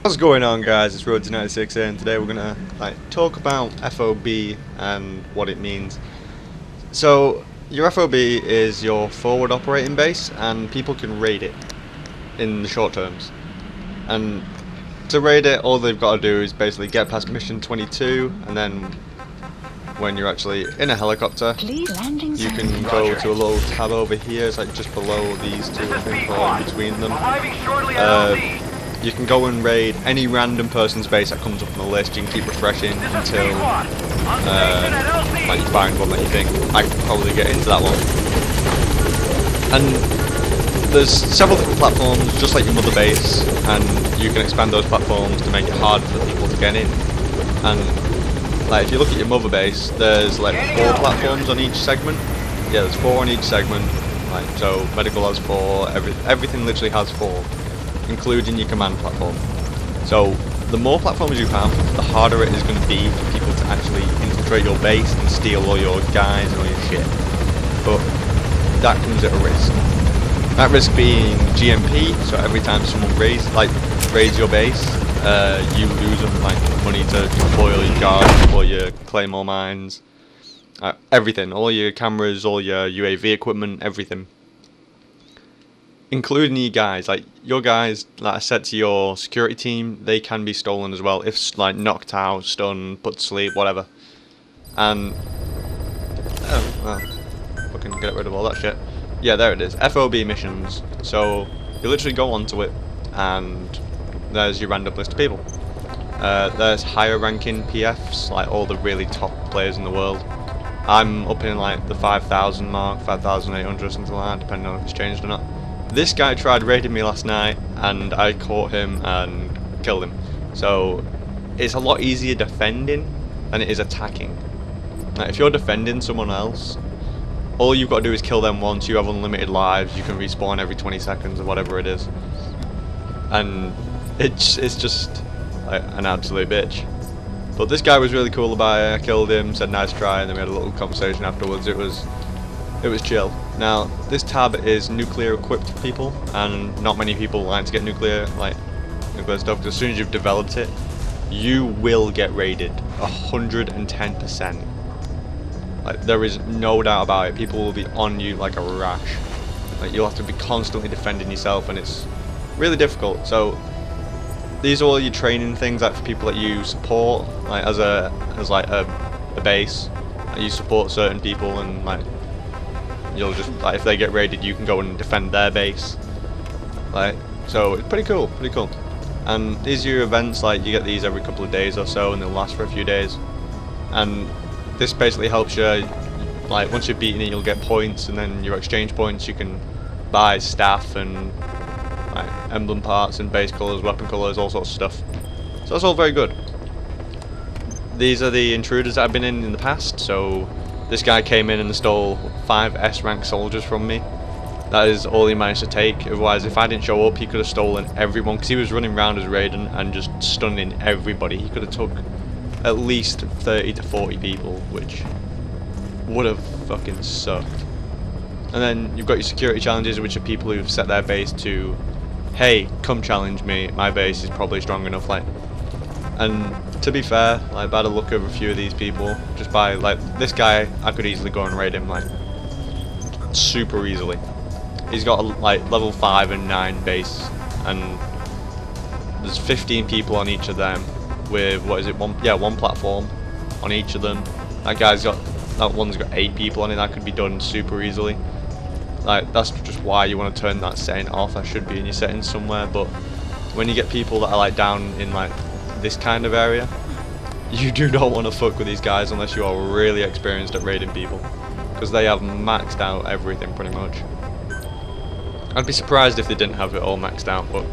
What's going on, guys? It's Road96 here, and today we're gonna talk about FOB and what it means. So your FOB is your forward operating base, and people can raid it in the short terms. And to raid it, all they've got to do is basically get past mission 22, and then when you're actually in a helicopter, you can go to a little tab over here. It's like just below these two, I think, or in between them. You can go and raid any random person's base that comes up on the list. You can keep refreshing until you find one that you think, I can probably get into that one. And there's several different platforms, just like your mother base, and you can expand those platforms to make it hard for people to get in. And if you look at your mother base, there's 4 platforms on each segment. Yeah, there's 4 on each segment. So medical has 4, everything literally has 4. Including your command platform. So the more platforms you have, the harder it is going to be for people to actually infiltrate your base and steal all your guys and all your shit. But that comes at a risk. That risk being GMP, so every time someone raids your base, you lose them money to deploy all your guards, deploy your claymore mines, everything, all your cameras, all your UAV equipment, everything. Including you guys, your guys, like I said to your security team, they can be stolen as well if knocked out, stunned, put to sleep, whatever. And fucking get rid of all that shit. Yeah, there it is. FOB missions. So you literally go onto it, and there's your random list of people. There's higher ranking PFs, all the really top players in the world. I'm up in the 5,000 mark, 5,800 or something like that, depending on if it's changed or not. This guy tried raiding me last night, and I caught him and killed him. So it's a lot easier defending than it is attacking. If you're defending someone else, all you've got to do is kill them once. You have unlimited lives. You can respawn every 20 seconds or whatever it is, and it's just an absolute bitch. But this guy was really cool about it. I killed him, said nice try, and then we had a little conversation afterwards. It was chill. Now, this tab is nuclear equipped people, and not many people like to get nuclear stuff, because as soon as you've developed it, you will get raided 110%. There is no doubt about it. People will be on you like a rash. You'll have to be constantly defending yourself, and it's really difficult. So these are all your training things for people that you support, as a base. You support certain people, and you'll just if they get raided, you can go and defend their base. So it's pretty cool, And these are your events. You get these every couple of days or so, and they'll last for a few days. And this basically helps you. Once you've beaten it, you'll get points, and then your exchange points you can buy staff and emblem parts and base colors, weapon colors, all sorts of stuff. So that's all very good. These are the intruders that I've been in the past. So this guy came in and stole 5 S-rank soldiers from me. That is all he managed to take. Otherwise, if I didn't show up, he could have stolen everyone, because he was running around as Raiden and just stunning everybody. He could have took at least 30 to 40 people, which would have fucking sucked. And then you've got your security challenges, which are people who've set their base to, hey, come challenge me, my base is probably strong enough. And to be fair, I've had a look over a few of these people, just by this guy, I could easily go and raid him super easily. He's got a level 5 and 9 base, and there's 15 people on each of them with one platform on each of them. That one's got 8 people on it. That could be done super easily. That's just why you want to turn that setting off. That should be in your settings somewhere. But when you get people that are down in this kind of area, you do not want to fuck with these guys unless you are really experienced at raiding people, because they have maxed out everything pretty much. I'd be surprised if they didn't have it all maxed out, but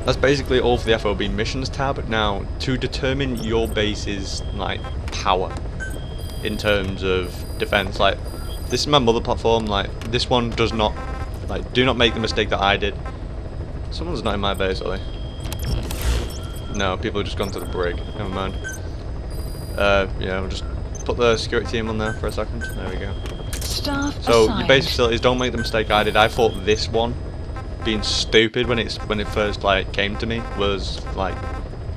that's basically all for the FOB missions tab. Now, to determine your base's power in terms of defense, this is my mother platform. This one does not do not make the mistake that I did. Someone's not in my base, are they? No, people have just gone to the brig. Never mind. Yeah, we'll just put the security team on there for a second. There we go. So your base facilities, don't make the mistake I did. I thought this one, being stupid when it first came to me, was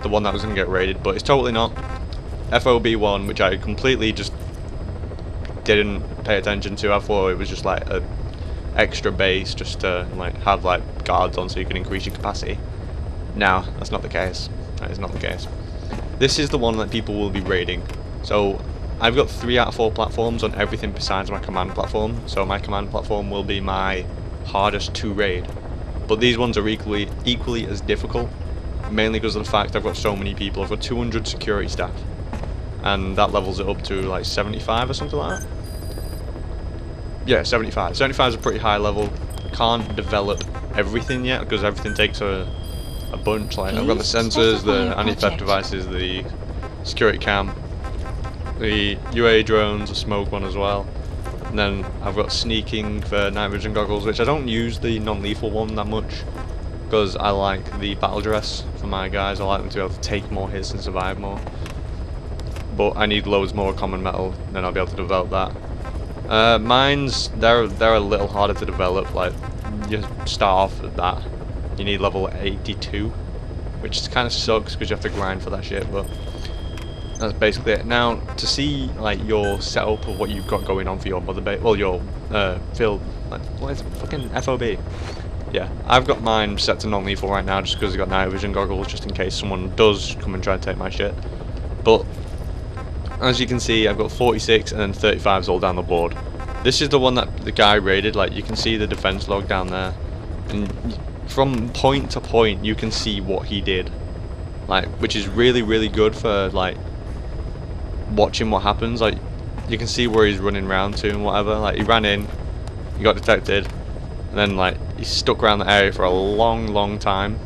the one that was going to get raided, but it's totally not. FOB 1, which I completely just didn't pay attention to. I thought it was just like a extra base just to like have like guards on so you can increase your capacity. No, that's not the case. That is not the case. This is the one that people will be raiding. So I've got 3 out of 4 platforms on everything besides my command platform. So my command platform will be my hardest to raid. But these ones are equally as difficult, mainly because of the fact I've got so many people. I've got 200 security staff, and that levels it up to like 75 or something like that. Yeah, 75. 75 is a pretty high level. Can't develop everything yet because everything takes a bunch. Like I've got the sensors, the anti-theft devices, the security cam, the UA drones, a smoke one as well. And then I've got sneaking for night vision goggles, which I don't use the non-lethal one that much because I like the battle dress for my guys. I like them to be able to take more hits and survive more. But I need loads more common metal, then I'll be able to develop that. Mines, they're a little harder to develop. Like you start off at that, you need level 82, which kind of sucks because you have to grind for that shit. But that's basically it. Now to see like your setup of what you've got going on for your mother base, well your field, like what is it, fucking FOB. Yeah, I've got mine set to non-lethal right now just because I've got night vision goggles just in case someone does come and try to take my shit. But as you can see, I've got 46 and then 35s all down the board. This is the one that the guy raided. Like you can see the defense log down there, and from point to point you can see what he did, like, which is really good for like watching what happens. Like you can see where he's running around to and whatever. Like he ran in, he got detected, and then like he stuck around the area for a long time,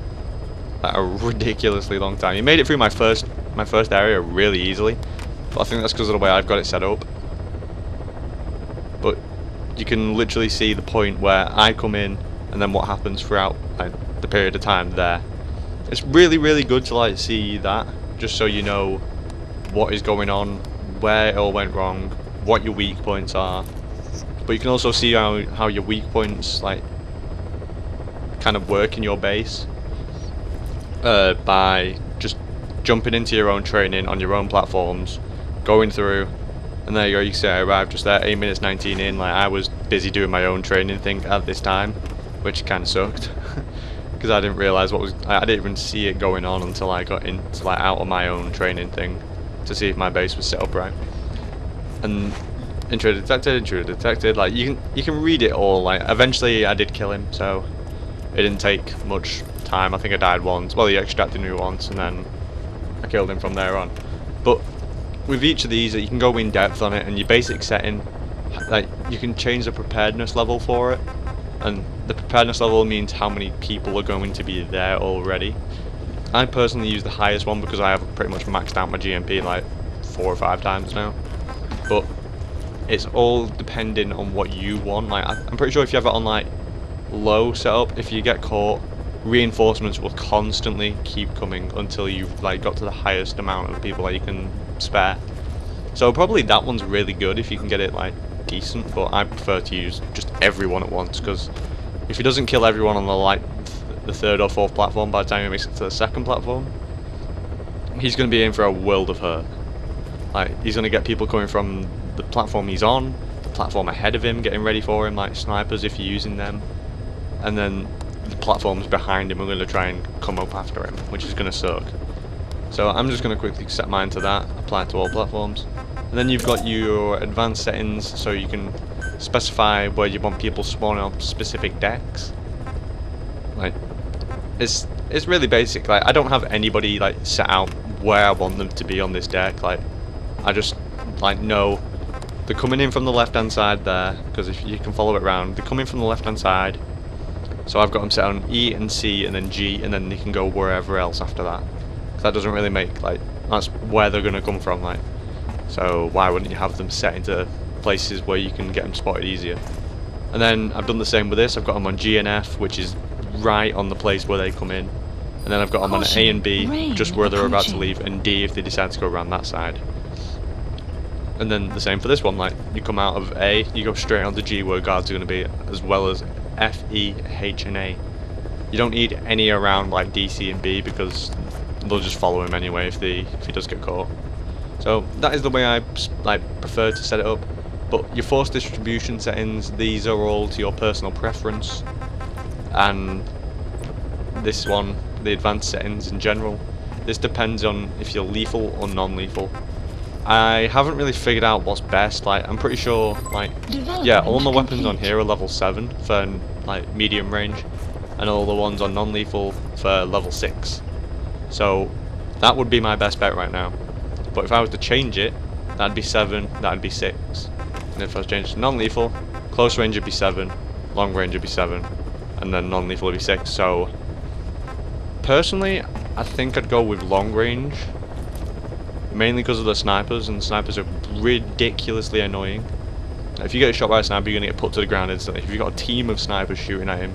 like a ridiculously long time. He made it through my first area really easily, but I think that's because of the way I've got it set up. But you can literally see the point where I come in and then what happens throughout like the period of time there. It's really good to like see that, just so you know what is going on, where it all went wrong, what your weak points are. But you can also see how your weak points like kind of work in your base by just jumping into your own training on your own platforms, going through, and there you go. You can see I arrived just there, 8 minutes 19 in. Like I was busy doing my own training thing at this time, which kind of sucked because I didn't realize I didn't even see it going on until I got into like out of my own training thing to see if my base was set up right. And intruder detected. Like you can read it all. Like eventually I did kill him, so it didn't take much time. I think I died once. Well, he extracted me once, and then I killed him from there on. But with each of these, you can go in depth on it, and your basic setting, like you can change the preparedness level for it, and the preparedness level means how many people are going to be there already. I personally use the highest one because I have pretty much maxed out my GMP like 4 or 5 times now. But it's all depending on what you want. Like I'm pretty sure if you have it on like low setup, if you get caught, reinforcements will constantly keep coming until you've like got to the highest amount of people that you can spare. So probably that one's really good if you can get it like decent, but I prefer to use just everyone at once, because if he doesn't kill everyone on the like the 3rd or 4th platform by the time he makes it to the 2nd platform, he's going to be in for a world of hurt. Like he's going to get people coming from the platform he's on, the platform ahead of him getting ready for him, like snipers if you're using them, and then the platforms behind him are going to try and come up after him, which is going to suck. So I'm just going to quickly set mine to that, apply it to all platforms. And then you've got your advanced settings, so you can specify where you want people spawning on specific decks. Like it's really basic. Like I don't have anybody like set out where I want them to be on this deck. Like I just like know they're coming in from the left hand side there, because if you can follow it around, they're coming from the left hand side. So I've got them set on E and C and then G, and then they can go wherever else after that. That doesn't really make, like, that's where they're going to come from, like, so why wouldn't you have them set into places where you can get them spotted easier? And then I've done the same with this. I've got them on G and F, which is right on the place where they come in, and then I've got them on A and B, just where they're about to leave, and D if they decide to go around that side. And then the same for this one. Like you come out of A, you go straight onto G where guards are going to be, as well as F, E, H and A. You don't need any around like D, C and B, because they'll just follow him anyway if he does get caught. So that is the way I prefer to set it up. But your force distribution settings, these are all to your personal preference, and this one, the advanced settings in general, this depends on if you're lethal or non-lethal. I haven't really figured out what's best. Like, I'm pretty sure, like, yeah, all my weapons on here are level 7 for like medium range, and all the ones on non-lethal for level 6. So that would be my best bet right now. But if I was to change it, that'd be 7, that'd be 6. And if I was to change it to non-lethal, close range would be 7, long range would be 7, and then non-lethal would be 6. So personally, I think I'd go with long range, mainly because of the snipers, and snipers are ridiculously annoying. If you get shot by a sniper, you're going to get put to the ground instantly. If you've got a team of snipers shooting at him,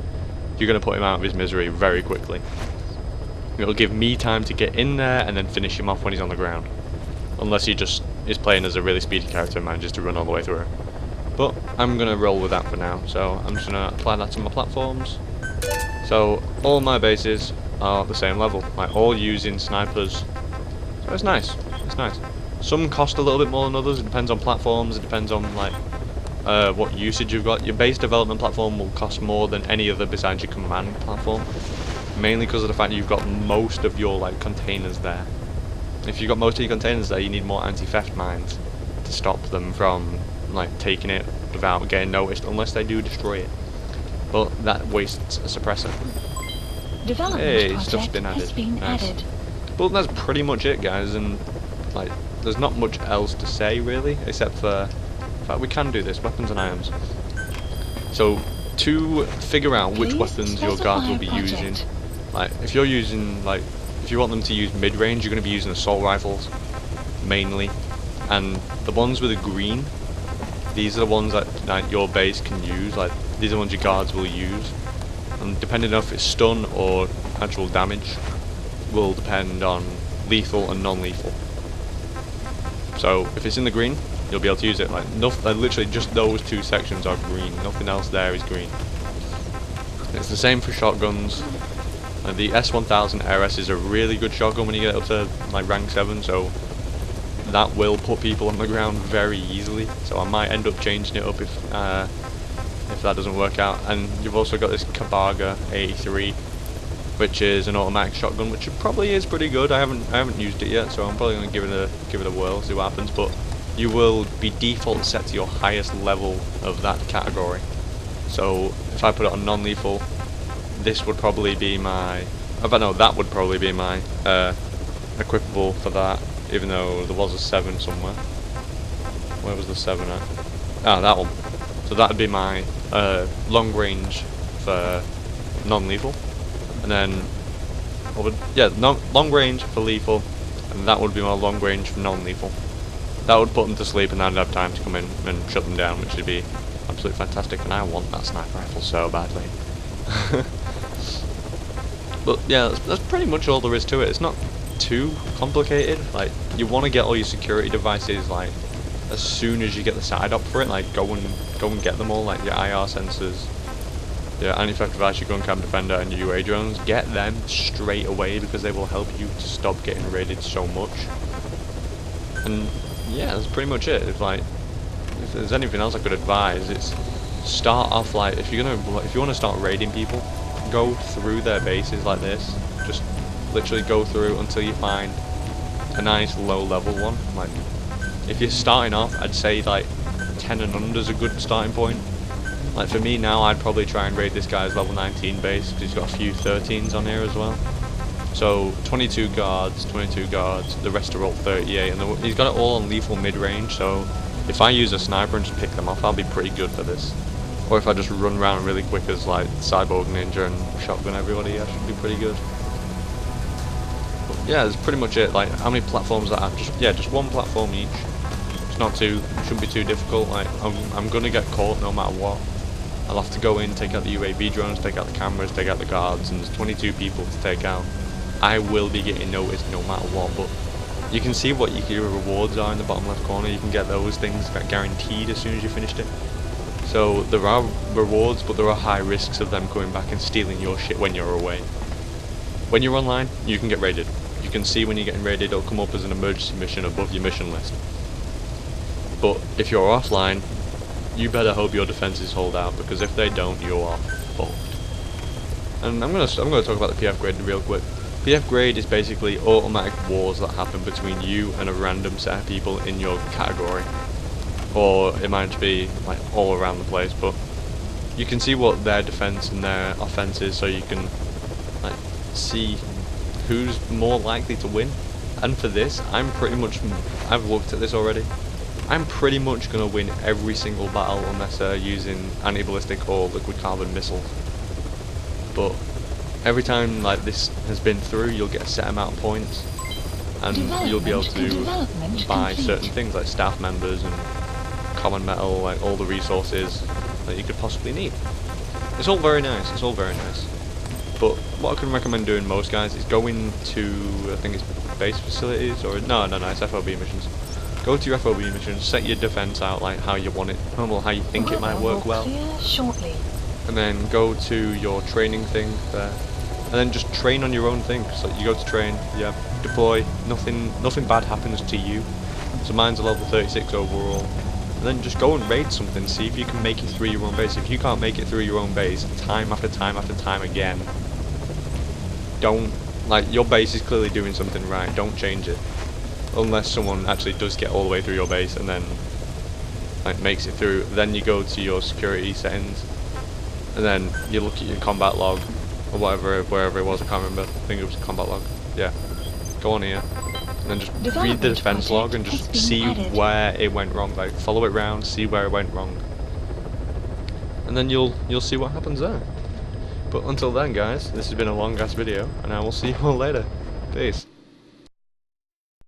you're going to put him out of his misery very quickly. It'll give me time to get in there and then finish him off when he's on the ground. Unless he just is playing as a really speedy character and manages to run all the way through. But I'm going to roll with that for now, so I'm just going to apply that to my platforms. So all my bases are the same level, like all using snipers. So it's nice, it's nice. Some cost a little bit more than others, it depends on platforms, it depends on like what usage you've got. Your base development platform will cost more than any other besides your command platform. Mainly because of the fact that you've got most of your like containers there. If you've got most of your containers there, you need more anti-theft mines to stop them from like taking it without getting noticed, unless they do destroy it. But that wastes a suppressor. Hey, stuff's been added. Nice. But that's pretty much it, guys, and like there's not much else to say really, except for in fact we can do this, weapons and items. So to figure out which weapons your guards will be using, like if you're using like if you want them to use mid-range, you're going to be using assault rifles mainly, and the ones with the green, these are the ones that your base can use. Like these are the ones your guards will use, and depending on if it's stun or actual damage will depend on lethal and non-lethal. So if it's in the green, you'll be able to use it. Like literally just those two sections are green, nothing else there is green. It's the same for shotguns. The S1000 RS is a really good shotgun when you get up to like rank 7, so that will put people on the ground very easily. So I might end up changing it up if that doesn't work out. And you've also got this Kabaga 83, which is an automatic shotgun, which probably is pretty good. I haven't used it yet, so I'm probably going to give it a whirl, see what happens. But you will be default set to your highest level of that category. So if I put it on non-lethal, this would probably be my, that would probably be my equipable for that, even though there was a 7 somewhere. Where was the 7 at? Ah, that one. So that would be my long range for non-lethal, and then long range for lethal, and that would be my long range for non-lethal. That would put them to sleep, and I'd have time to come in and shut them down, which would be absolutely fantastic. And I want that sniper rifle so badly. But yeah, that's pretty much all there is to it. It's not too complicated. Like, you want to get all your security devices like as soon as you get the side up for it. Like go and get them all, like your IR sensors, your anti-theft device, your gun cam defender, and your UA drones. Get them straight away because they will help you to stop getting raided so much. And yeah, that's pretty much it. If there's anything else I could advise, it's start off like if you want to start raiding people, go through their bases like this. Just literally go through until you find a nice low level one. Like if you're starting off, I'd say like 10 and under is a good starting point. Like for me now, I'd probably try and raid this guy's level 19 base because he's got a few 13s on here as well. So 22 guards, the rest are all 38, and he's got it all on lethal mid-range, so if I use a sniper and just pick them off, I'll be pretty good for this. Or if I just run around really quick as like Cyborg Ninja and shotgun everybody, I should be pretty good. But yeah, that's pretty much it. Like how many platforms that I have? Just one platform each. It's not too, shouldn't be too difficult. Like I'm gonna get caught no matter what. I'll have to go in, take out the UAV drones, take out the cameras, take out the guards, and there's 22 people to take out. I will be getting noticed no matter what, but you can see what your rewards are in the bottom left corner. You can get those things guaranteed as soon as you finished it. So there are rewards, but there are high risks of them coming back and stealing your shit when you're away. When you're online, you can get raided. You can see when you're getting raided, it'll come up as an emergency mission above your mission list. But if you're offline, you better hope your defenses hold out, because if they don't, you are fucked. And I'm gonna talk about the PF grade real quick. PF grade is basically automatic wars that happen between you and a random set of people in your category, or it might be like all around the place. But you can see what their defense and their offense is, so you can like see who's more likely to win. And for this, I've looked at this already. I'm pretty much gonna win every single battle unless they're using anti-ballistic or liquid carbon missiles. But every time like this has been through, you'll get a set amount of points, and you'll be able to buy certain things like staff members and common metal, like all the resources that you could possibly need. It's all very nice. It's all very nice. But what I can recommend doing most, guys, is going to, I think it's base facilities, or no, it's FOB missions. Go to your FOB missions, set your defense out like how you want it, how you think it might work well. Shortly. And then go to your training thing there, and then just train on your own thing. So you go to train, yeah, deploy, nothing bad happens to you. So mine's a level 36 overall. And then just go and raid something, see if you can make it through your own base. If you can't make it through your own base, time after time after time again, don't, like, your base is clearly doing something right, don't change it. Unless someone actually does get all the way through your base and then like makes it through, then you go to your security settings, and then you look at your combat log, or wherever it was, I can't remember, I think it was combat log, yeah. Go on here, and then just read the defense log and just see where it went wrong, like follow it round, see where it went wrong. And then you'll see what happens there. But until then, guys, this has been a long ass video, and I will see you all later. Peace.